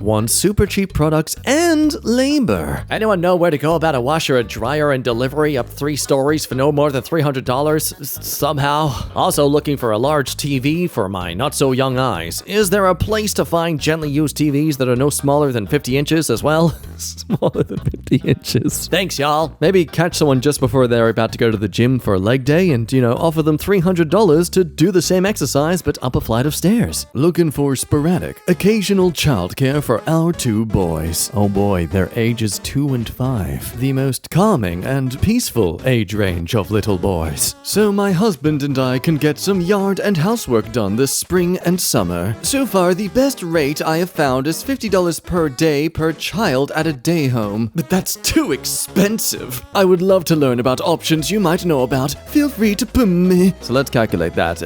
want super cheap products and labor. Anyone know where to go about a washer, a dryer, and delivery up 3 stories for no more than $300 somehow? Also looking for a large TV for my not-so-young eyes. Is there a place to find gently used TVs that are no smaller than 50 inches as well? Smaller than 50 inches. Thanks, y'all. Maybe catch someone just before they're about to go to the gym for a leg day and, offer them $300 to do the same exercise but up a flight of stairs. Looking for sporadic, occasional childcare for our 2 boys. Oh boy, their ages 2 and 5. The most calming and peaceful age range of little boys. So my husband and I can get some yard and housework done this spring and summer. So far, the best rate I have found is $50 per day per child at a day home. But that's too expensive. I would love to learn about options you might know about. Feel free to put me. So let's calculate that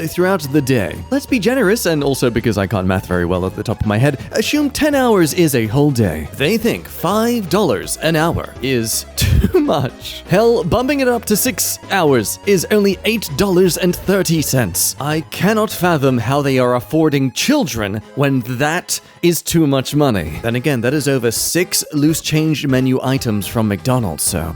throughout the day. Let's be generous, and also because I can't math very well at the top of my head, assume 10 hours is a whole day. They think $5 an hour is too much. Hell, bumping it up to 6 hours is only $8.30. I cannot fathom how they are affording children when that is too much money. Then again, that is over 6 loose change menu items from McDonald's, so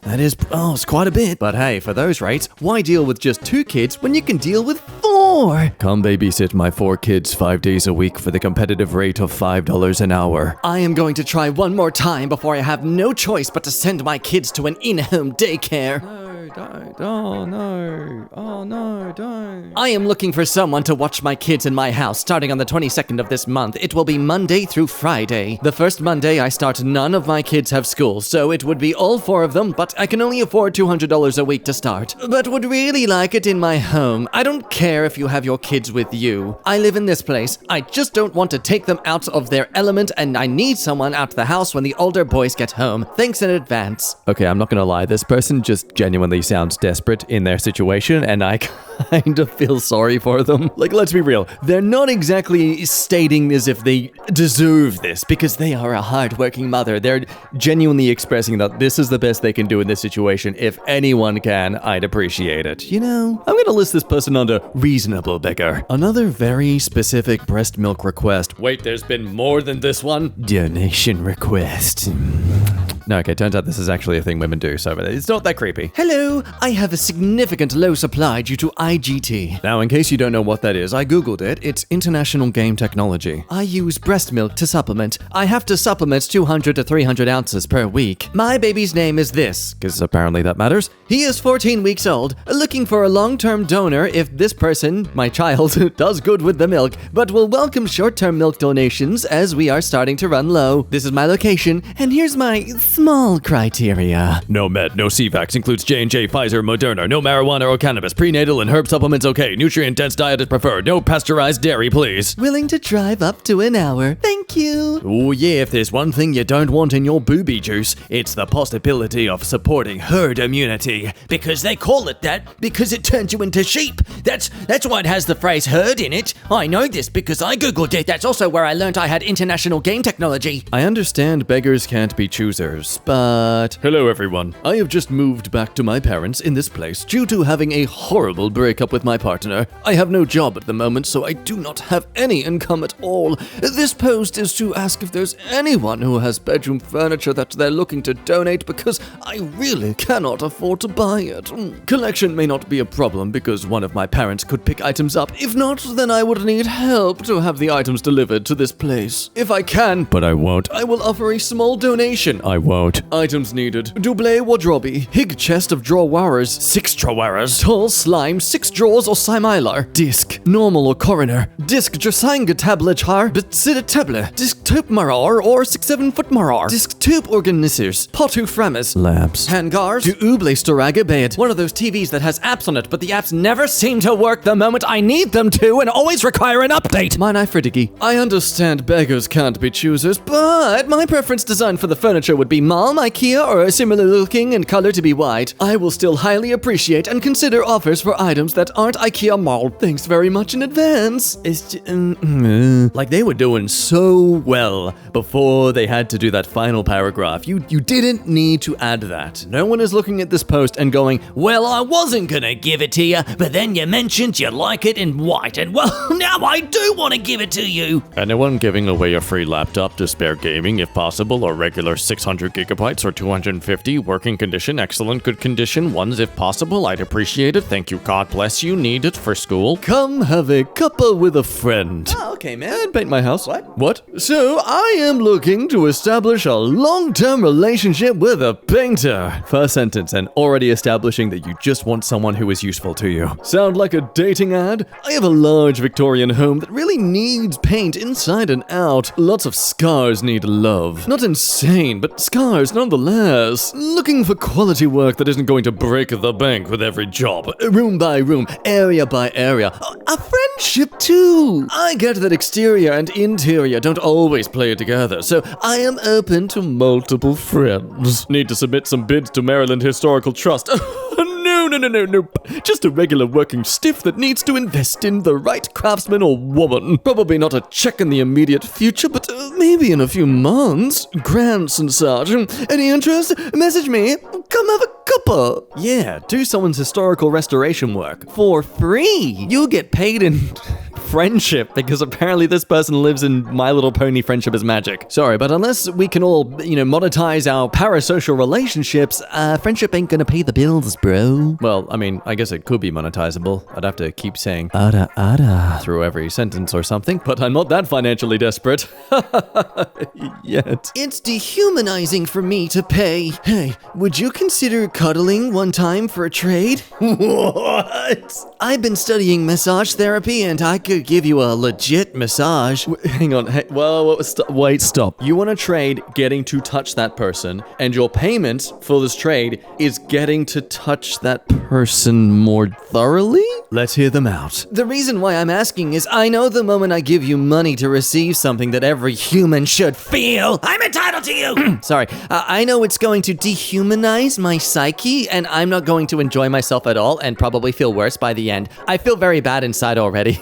that is, it's quite a bit. But hey, for those rates, why deal with just 2 kids when you can deal with 4? Come babysit my 4 kids 5 days a week for the competitive rate of $5 an hour. I am going to try one more time before I have no choice but to send my kids to an in-home daycare. Don't. Oh no, don't. I am looking for someone to watch my kids in my house starting on the 22nd of this month. It will be Monday through Friday. The first Monday I start, none of my kids have school, so it would be all 4 of them, but I can only afford $200 a week to start. But would really like it in my home. I don't care if you have your kids with you. I live in this place. I just don't want to take them out of their element, and I need someone out the house when the older boys get home. Thanks in advance. Okay, I'm not gonna lie, this person just genuinely sounds desperate in their situation, and I kind of feel sorry for them. Like, let's be real, they're not exactly stating as if they deserve this, because they are a hardworking mother. They're genuinely expressing that this is the best they can do in this situation. If anyone can, I'd appreciate it. I'm gonna list this person under reasonable beggar. Another very specific breast milk request. Wait, there's been more than this one? Donation request. No, okay, turns out this is actually a thing women do, so it's not that creepy. Hello, I have a significant low supply due to IGT. Now, in case you don't know what that is, I googled it. It's International Game Technology. I use breast milk to supplement. I have to supplement 200 to 300 ounces per week. My baby's name is this, because apparently that matters. He is 14 weeks old, looking for a long-term donor if this person, my child, does good with the milk, but will welcome short-term milk donations as we are starting to run low. This is my location, and here's my small criteria. No med, no CVAX, includes J&J, Pfizer, Moderna, no marijuana or cannabis, prenatal and herb supplements okay, nutrient-dense diet is preferred, no pasteurized dairy, please. Willing to drive up to an hour. Thank you. Oh yeah, if there's one thing you don't want in your booby juice, it's the possibility of supporting herd immunity. Because they call it that, because it turns you into sheep. That's why it has the phrase herd in it. I know this because I googled it. That's also where I learned I had international game technology. I understand beggars can't be choosers, but... Hello everyone. I have just moved back to my parents in this place due to having a horrible breakup with my partner. I have no job at the moment, so I do not have any income at all. This post is to ask if there's anyone who has bedroom furniture that they're looking to donate, because I really cannot afford to buy it. Collection may not be a problem because one of my parents could pick items up. If not, then I would need help to have the items delivered to this place. If I can, but I won't, I will offer a small donation. I won't. Items needed: double wardrobe, hig chest of drawers, 6 drawers, tall slime, 6 drawers or similar, disc, normal or coroner, disc dressanga tablet har, beside table, disc tube marar or 6-7 foot marar, disc tube organisers, potu frames, lamps, hangars, to uble storaga bed. One of those TVs that has apps on it, but the apps never seem to work the moment I need them to and always require an update. Mine Fridigi. I understand beggars can't be choosers, but my preference design for the furniture would be Malm, IKEA, or a similar looking and color to be white. I will still highly appreciate and consider offers for items that aren't IKEA Malm. Thanks very much in advance. It's just, like they were doing so so well before they had to do that final paragraph. You didn't need to add that. No one is looking at this post and going, well, I wasn't gonna give it to you, but then you mentioned you like it in white, and well, now I do want to give it to you. Anyone giving away a free laptop to spare gaming if possible, or regular 600 gigabytes or 250, working condition, excellent good condition, ones if possible, I'd appreciate it. Thank you, God bless you, need it for school. Come have a cuppa with a friend. Oh, okay, man. And paint my house. What? What? So, I am looking to establish a long-term relationship with a painter. First sentence, and already establishing that you just want someone who is useful to you. Sound like a dating ad? I have a large Victorian home that really needs paint inside and out. Lots of scars need love. Not insane, but scars nonetheless. Looking for quality work that isn't going to break the bank with every job. Room by room, area by area. A friendship too. I get that exterior and interior don't always play together, so I am open to multiple friends. Need to submit some bids to Maryland Historical Trust. No. Just a regular working stiff that needs to invest in the right craftsman or woman. Probably not a check in the immediate future, but maybe in a few months. Grants and such. Any interest? Message me. Come have a cuppa. Yeah, do someone's historical restoration work for free. You'll get paid in friendship, because apparently this person lives in My Little Pony Friendship is Magic. Sorry, but unless we can all, monetize our parasocial relationships, friendship ain't gonna pay the bills, bro. Well, I mean, I guess it could be monetizable. I'd have to keep saying ada through every sentence or something, but I'm not that financially desperate. Yet. It's dehumanizing for me to pay. Hey, would you consider cuddling one time for a trade? What? I've been studying massage therapy and I could give you a legit massage. Hang on. Hey, wait, stop. You want to trade getting to touch that person, and your payment for this trade is getting to touch that person more thoroughly? Let's hear them out. The reason why I'm asking is I know the moment I give you money to receive something that every human should feel, I'm entitled to you. Sorry. I know it's going to dehumanize my psyche, and I'm not going to enjoy myself at all and probably feel worse by the end. I feel very bad inside already.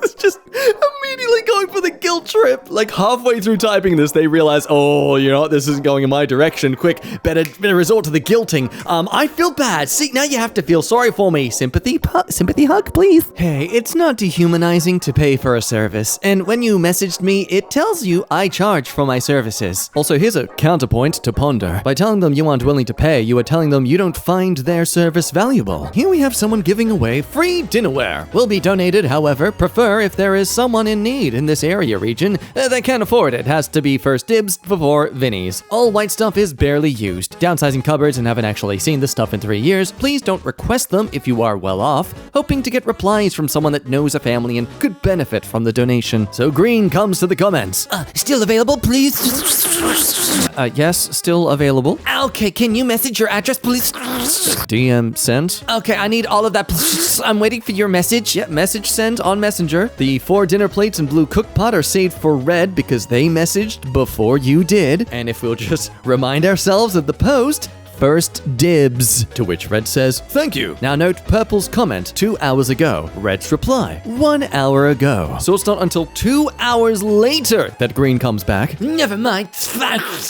It's just immediately going for the guilt trip. Like halfway through typing this, they realize, oh, this isn't going in my direction. Quick, better resort to the guilting. I feel bad. See, now you have to feel sorry for me. Sympathy hug, please. Hey, it's not dehumanizing to pay for a service. And when you messaged me, it tells you I charge for my services. Also, here's a counterpoint to ponder. By telling them you aren't willing to pay, you are telling them you don't find their service valuable. Here we have someone giving away free dinnerware. Will be donated, however, prefer if there is someone in need in this area region that can't afford it. Has to be first dibs before Vinny's. All white stuff is barely used. Downsizing cupboards and haven't actually seen this stuff in 3 years. Please don't request them if you are well off. Hoping to get replies from someone that knows a family and could benefit from the donation. So Green comes to the comments. Still available, please? Yes, still available. Okay, can you message your address, please? DM sent. Okay, I need all of that. I'm waiting for your message. Yeah, message sent on Messenger. The 4 dinner plates and blue cook pot are saved for red because they messaged before you did. And if we'll just remind ourselves of the post, first dibs. To which Red says, thank you. Now note Purple's comment 2 hours ago. Red's reply 1 hour ago. So it's not until 2 hours later that Green comes back. Never mind.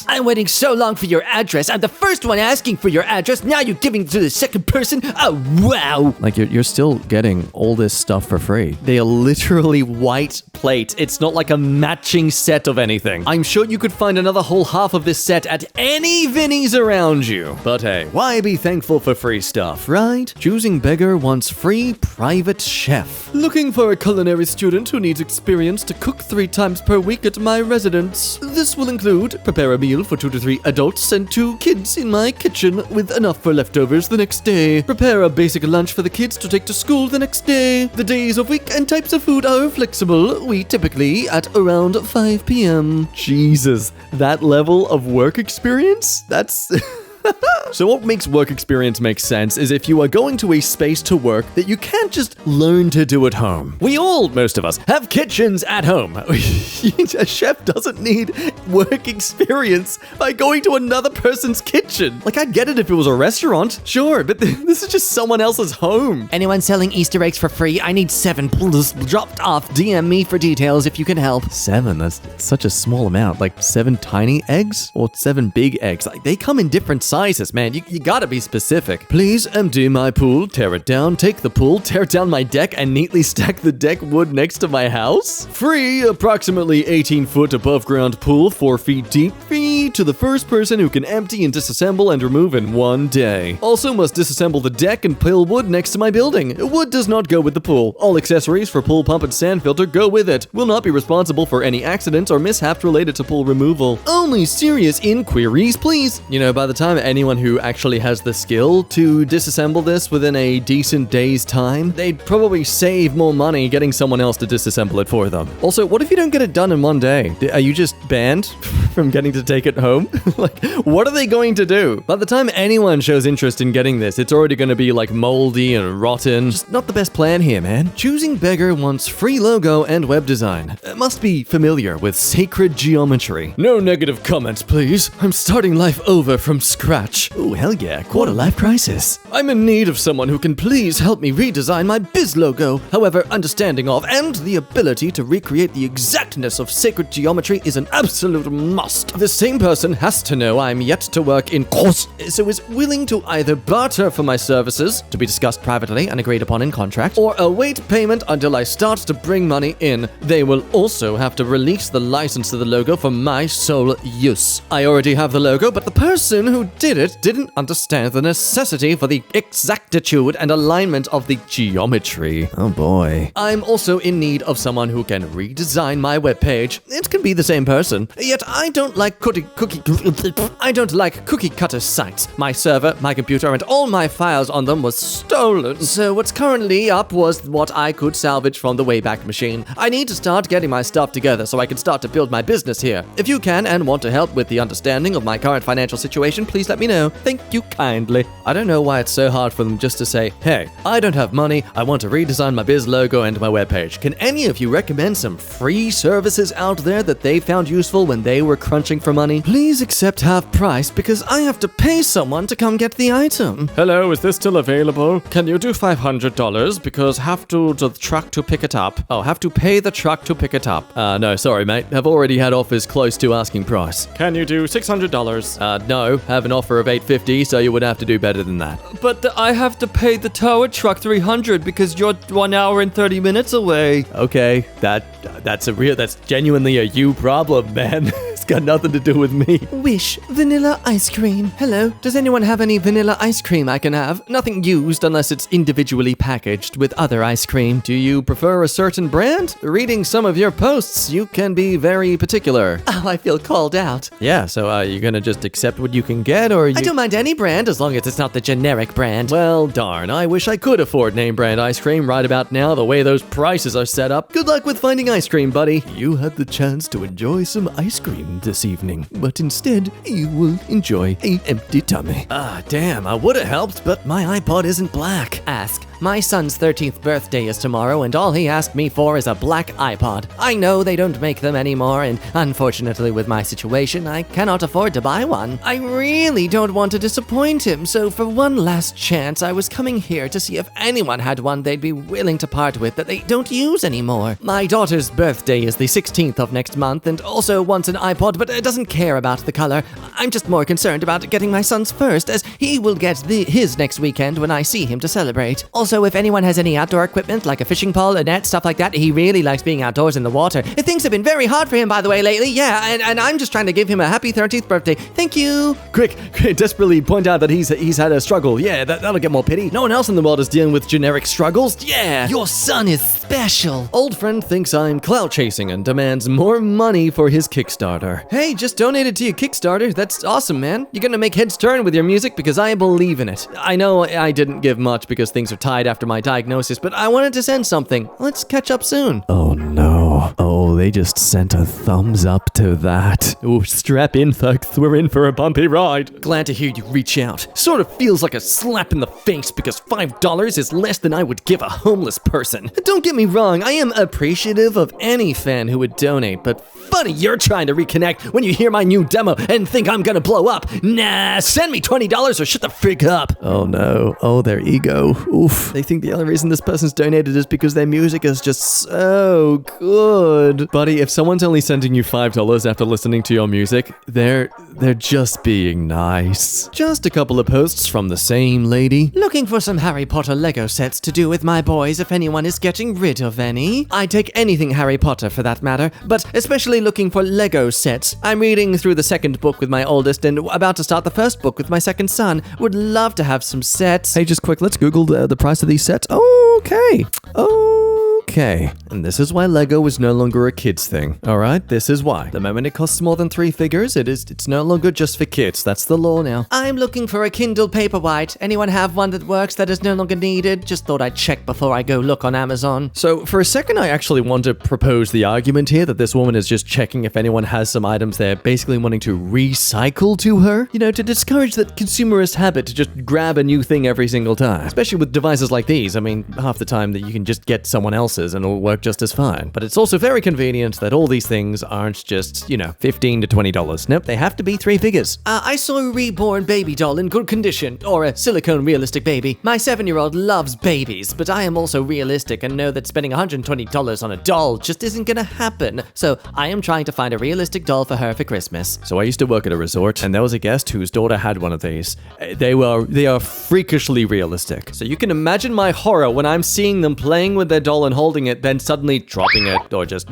I'm waiting so long for your address. I'm the first one asking for your address. Now you're giving it to the second person. Oh, wow. Like you're still getting all this stuff for free. They are literally white plates. It's not like a matching set of anything. I'm sure you could find another whole half of this set at any Vinny's around you. But hey, why be thankful for free stuff, right? Choosing Beggar wants free private chef. Looking for a culinary student who needs experience to cook 3 times per week at my residence. This will include prepare a meal for 2 to 3 adults and 2 kids in my kitchen with enough for leftovers the next day. Prepare a basic lunch for the kids to take to school the next day. The days of week and types of food are flexible. We typically at around 5 p.m. Jesus, that level of work experience? That's So what makes work experience make sense is if you are going to a space to work that you can't just learn to do at home. Most of us, have kitchens at home. A chef doesn't need work experience by going to another person's kitchen. Like, I'd get it if it was a restaurant, sure, but this is just someone else's home. Anyone selling Easter eggs for free? I need 7 dropped off. DM me for details if you can help. 7? That's such a small amount. Like 7 tiny eggs or 7 big eggs? Like, they come in different sizes, man. You gotta be specific. Please empty my pool, tear it down, take the pool, tear down my deck, and neatly stack the deck wood next to my house. Free, approximately 18-foot above ground pool, 4 feet deep. Free to the first person who can empty and disassemble and remove in 1 day. Also must disassemble the deck and pile wood next to my building. Wood does not go with the pool. All accessories for pool pump and sand filter go with it. Will not be responsible for any accidents or mishaps related to pool removal. Only serious inquiries, please. You know, by the time anyone who actually has the skill to disassemble this within a decent day's time, they'd probably save more money getting someone else to disassemble it for them. Also, what if you don't get it done in 1 day? Are you just banned from getting to take it home? Like, what are they going to do? By the time anyone shows interest in getting this, it's already going to be like moldy and rotten. Just not the best plan here, man. Choosing Beggar wants free logo and web design. Must be familiar with sacred geometry. No negative comments, please. I'm starting life over from scratch. Oh, hell yeah, quarter-life crisis. I'm in need of someone who can please help me redesign my biz logo. However, understanding of and the ability to recreate the exactness of sacred geometry is an absolute must. The same person has to know I'm yet to work in course, so is willing to either barter for my services, to be discussed privately and agreed upon in contract, or await payment until I start to bring money in. They will also have to release the license to the logo for my sole use. I already have the logo, but the person who did it didn't understand the necessity for the exactitude and alignment of the geometry. Oh boy. I'm also in need of someone who can redesign my webpage. It can be the same person. Yet I don't like cookie cutter sites. My server, my computer, and all my files on them was stolen. So what's currently up was what I could salvage from the Wayback Machine. I need to start getting my stuff together so I can start to build my business here. If you can and want to help with the understanding of my current financial situation, please let me know. Thank you kindly. I don't know why it's so hard for them just to say, hey, I don't have money, I want to redesign my biz logo and my webpage. Can any of you recommend some free services out there that they found useful when they were crunching for money? Please accept half price because I have to pay someone to come get the item. Hello, is this still available? Can you do $500 because have to the truck to pick it up? Oh, have to pay the truck to pick it up. No, sorry mate, have already had offers close to asking price. Can you do $600? No, have an offer of $850, so you would have to do better than that. But I have to pay the tower truck $300 because you're 1 hour and 30 minutes away. Okay, that's genuinely a you problem, man. It's got nothing to do with me. Wish vanilla ice cream. Hello, does anyone have any vanilla ice cream I can have? Nothing used unless it's individually packaged with other ice cream. Do you prefer a certain brand? Reading some of your posts, you can be very particular. Oh, I feel called out. Yeah, so you gonna just accept what you can get, or you... I don't mind any brand as long as it's not the generic brand. Well, darn, I wish I could afford name brand ice cream right about now the way those prices are set up. Good luck with finding ice cream, buddy. You had the chance to enjoy some ice cream this evening, but instead, you will enjoy an empty tummy. Ah, damn, I would have helped, but my iPod isn't black. Ask. My son's 13th birthday is tomorrow, and all he asked me for is a black iPod. I know they don't make them anymore, and unfortunately with my situation, I cannot afford to buy one. I really don't want to disappoint him, so for one last chance, I was coming here to see if anyone had one they'd be willing to part with that they don't use anymore. My daughter's birthday is the 16th of next month, and also wants an iPod, but doesn't care about the color. I'm just more concerned about getting my son's first, as he will get his next weekend when I see him to celebrate. Also, if anyone has any outdoor equipment, like a fishing pole, a net, stuff like that, he really likes being outdoors in the water. Things have been very hard for him, by the way, lately. Yeah, and I'm just trying to give him a happy 13th birthday. Thank you. Quick, desperately point out that he's had a struggle. Yeah, that'll get more pity. No one else in the world is dealing with generic struggles. Yeah, your son is special. Old friend thinks I'm clout chasing and demands more money for his Kickstarter. Hey, just donated to your Kickstarter. That's awesome, man. You're gonna make heads turn with your music because I believe in it. I know I didn't give much because things are tied after my diagnosis, but I wanted to send something. Let's catch up soon. Oh no. Oh, they just sent a thumbs up to that. Ooh, strap in, folks. We're in for a bumpy ride. Glad to hear you reach out. Sort of feels like a slap in the face because $5 is less than I would give a homeless person. Don't get me wrong, I am appreciative of any fan who would donate, but funny you're trying to reconnect when you hear my new demo and think I'm gonna blow up. Nah, send me $20 or shut the freak up. Oh no. Oh, their ego. Oof. They think the only reason this person's donated is because their music is just so good. Buddy, if someone's only sending you $5 after listening to your music, they're just being nice. Just a couple of posts from the same lady. Looking for some Harry Potter Lego sets to do with my boys if anyone is getting rid of any. I'd take anything Harry Potter for that matter, but especially looking for Lego sets. I'm reading through the second book with my oldest and about to start the first book with my second son. Would love to have some sets. Hey, just quick, let's Google the price of these sets. Okay. Okay. And this is why Lego is no longer a kids thing. Alright, this is why. The moment it costs more than 3 figures, it's no longer just for kids. That's the law now. I'm looking for a Kindle Paperwhite. Anyone have one that works that is no longer needed? Just thought I'd check before I go look on Amazon. So for a second, I actually want to propose the argument here that this woman is just checking if anyone has some items they're basically wanting to recycle to her. You know, to discourage that consumerist habit to just grab a new thing every single time. Especially with devices like these. I mean, half the time that you can just get someone else's and it'll work just as fine. But it's also very convenient that all these things aren't just, $15 to $20. Nope, they have to be 3 figures. I saw a reborn baby doll in good condition, or a silicone realistic baby. My 7-year-old loves babies, but I am also realistic and know that spending $120 on a doll just isn't gonna happen. So I am trying to find a realistic doll for her for Christmas. So I used to work at a resort, and there was a guest whose daughter had one of these. They are freakishly realistic. So you can imagine my horror when I'm seeing them playing with their doll and holding it, then suddenly dropping it, or just,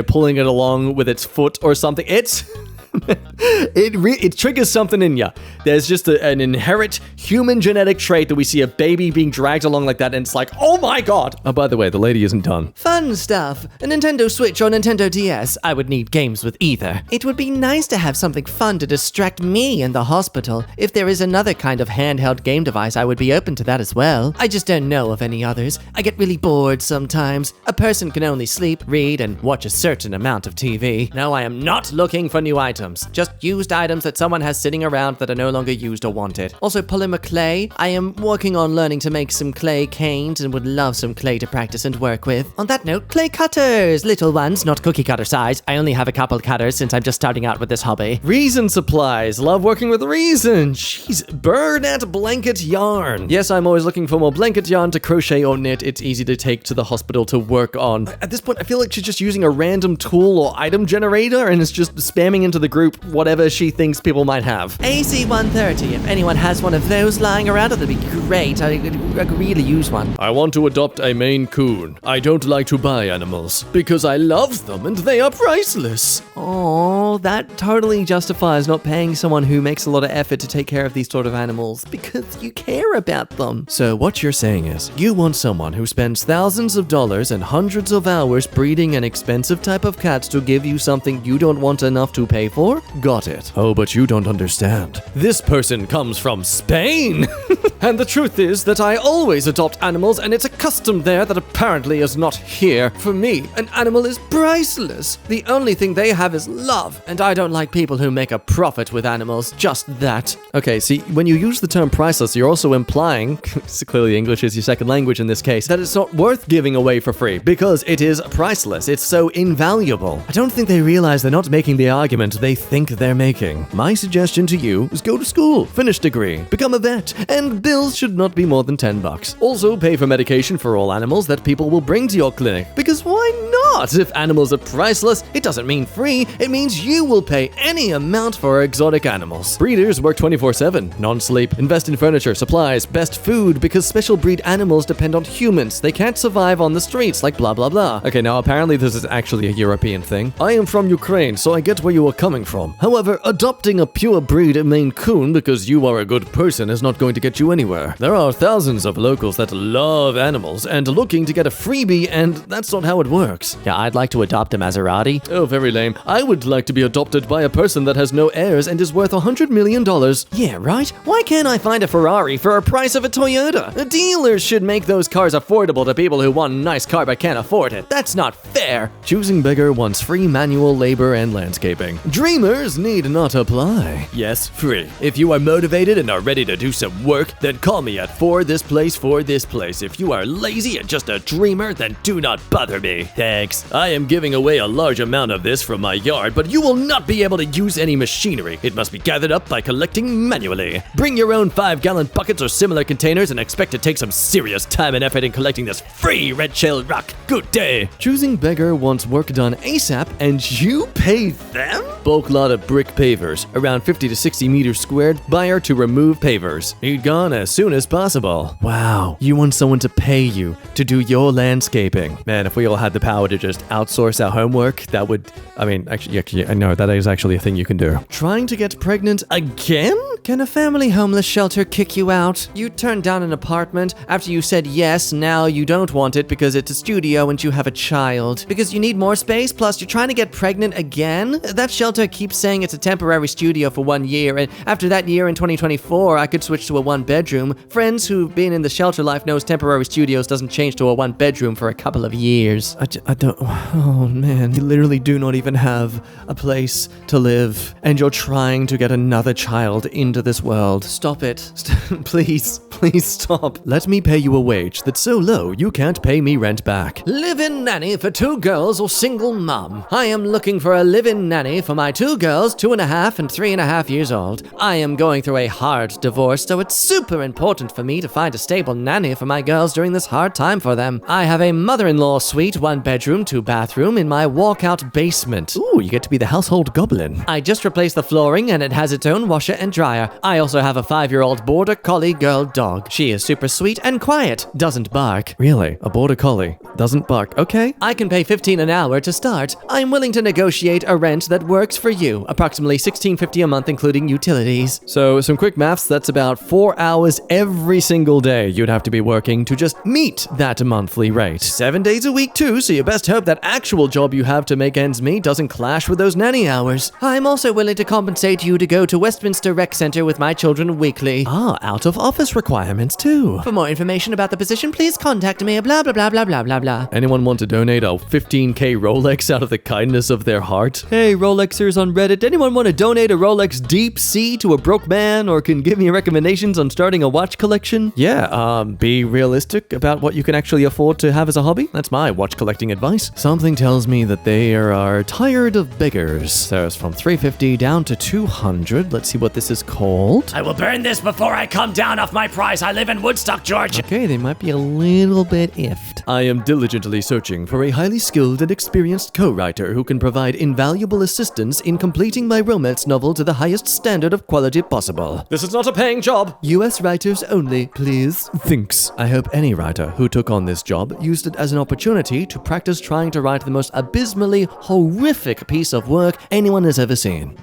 pulling it along with its foot or something. It's... it triggers something in you. There's just an inherent human genetic trait that we see a baby being dragged along like that, and it's like, oh my god! Oh, by the way, the lady isn't done. Fun stuff. A Nintendo Switch or Nintendo DS. I would need games with either. It would be nice to have something fun to distract me in the hospital. If there is another kind of handheld game device, I would be open to that as well. I just don't know of any others. I get really bored sometimes. A person can only sleep, read, and watch a certain amount of TV. No, I am not looking for new items. Just used items that someone has sitting around that are no longer used or wanted. Also, polymer clay. I am working on learning to make some clay canes and would love some clay to practice and work with. On that note, clay cutters. Little ones, not cookie cutter size. I only have a couple cutters since I'm just starting out with this hobby. Reason supplies. Love working with Reason. Jeez, burn at blanket yarn. Yes, I'm always looking for more blanket yarn to crochet or knit. It's easy to take to the hospital to work on. At this point, I feel like she's just using a random tool or item generator and it's just spamming into the group whatever she thinks people might have. AC-130. If anyone has one of those lying around, that'd be great. I could really use one. I want to adopt a Maine Coon. I don't like to buy animals because I love them and they are priceless. Oh, that totally justifies not paying someone who makes a lot of effort to take care of these sort of animals because you care about them. So what you're saying is you want someone who spends thousands of dollars and hundreds of hours breeding an expensive type of cat to give you something you don't want enough to pay for? Got it. Oh, but you don't understand. This person comes from Spain! And the truth is that I always adopt animals and it's a custom there that apparently is not here. For me, an animal is priceless. The only thing they have is love. And I don't like people who make a profit with animals. Just that. Okay, see, when you use the term priceless, you're also implying, clearly English is your second language in this case, that it's not worth giving away for free because it is priceless. It's so invaluable. I don't think they realize they're not making the argument they think they're making. My suggestion to you is go to school, finish degree, become a vet, and bills should not be more than $10. Also, pay for medication for all animals that people will bring to your clinic. Because why not? If animals are priceless, it doesn't mean free, it means you will pay any amount for exotic animals. Breeders work 24/7, non-sleep, invest in furniture, supplies, best food, because special breed animals depend on humans. They can't survive on the streets like blah blah blah. Okay, now apparently this is actually a European thing. I am from Ukraine, so I get where you are coming from. However, adopting a pure breed Maine Coon because you are a good person is not going to get you anywhere. There are thousands of locals that love animals and looking to get a freebie, and that's not how it works. Yeah, I'd like to adopt a Maserati. Oh, very lame. I would like to be adopted by a person that has no heirs and is worth $100 million. Yeah, right? Why can't I find a Ferrari for a price of a Toyota? The dealers should make those cars affordable to people who want a nice car but can't afford it. That's not fair. Choosing beggar wants free manual labor and landscaping. Dreamers need not apply. Yes, free. If you are motivated and are ready to do some work, then call me at for this place. If you are lazy and just a dreamer, then do not bother me. Thanks. I am giving away a large amount of this from my yard, but you will not be able to use any machinery. It must be gathered up by collecting manually. Bring your own 5-gallon buckets or similar containers and expect to take some serious time and effort in collecting this free red shell rock. Good day. Choosing beggar wants work done ASAP and you pay them? Bulk lot of brick pavers, around 50 to 60 meters squared, buyer to remove pavers. Need gone as soon as possible. Wow, you want someone to pay you to do your landscaping. Man, if we all had the power to just outsource our homework, that would, actually, I know, that is actually a thing you can do. Trying to get pregnant again? Can a family homeless shelter kick you out? You turned down an apartment after you said yes, now you don't want it because it's a studio and you have a child. Because you need more space, plus you're trying to get pregnant again? That shelter keeps saying it's a temporary studio for 1 year, and after that year in 2024, I could switch to a 1-bedroom. Friends who've been in the shelter life knows temporary studios doesn't change to a 1-bedroom for a couple of years. I don't, oh man, you literally do not even have a place to live, and you're trying to get another child into this world. Stop it. Please stop. Let me pay you a wage that's so low you can't pay me rent back. Live-in nanny for 2 girls or single mom. I am looking for a live-in nanny for my 2 girls, 2.5 and 3.5 years old. I am going through a hard divorce, so it's super important for me to find a stable nanny for my girls during this hard time for them. I have a mother-in-law suite, 1-bedroom, 2-bathroom in my walkout basement. Ooh, you get to be the household goblin. I just replaced the flooring and it has its own washer and dryer. I also have a 5-year-old border collie girl dog. She is super sweet and quiet, doesn't bark. Really? A border collie doesn't bark? Okay. I can pay $15 an hour to start. I'm willing to negotiate a rent that works for you, approximately $16.50 a month including utilities. So some quick maths, that's about 4 hours every single day you'd have to be working to just meet that monthly rate. 7 days a week too, so you best hope that actual job you have to make ends meet doesn't clash with those nanny hours. I'm also willing to compensate you to go to Westminster Rec Center with my children weekly. Ah, out of office requirements too. For more information about the position, please contact me, blah blah blah blah blah blah blah. Anyone want to donate a 15K Rolex out of the kindness of their heart? Hey, Rolexers on Reddit, anyone want to donate a Rolex Deep Sea to a broke man or can give me recommendations on starting a watch collection? Yeah, be realistic about what you can actually afford to have as a hobby. That's my watch collecting advice. Something tells me that they are tired of beggars. So it's from 350 down to 200. Let's see what this is called. I will burn this before I come down off my price. I live in Woodstock, Georgia. Okay, they might be a little bit iffed. I am diligently searching for a highly skilled and experienced co-writer who can provide invaluable assistance in completing my romance novel to the highest standard of quality possible. This is not a paying job. US writers only, please. Thanks. I hope any writer who took on this job used it as an opportunity to practice trying to write the most abysmally horrific piece of work anyone has ever seen.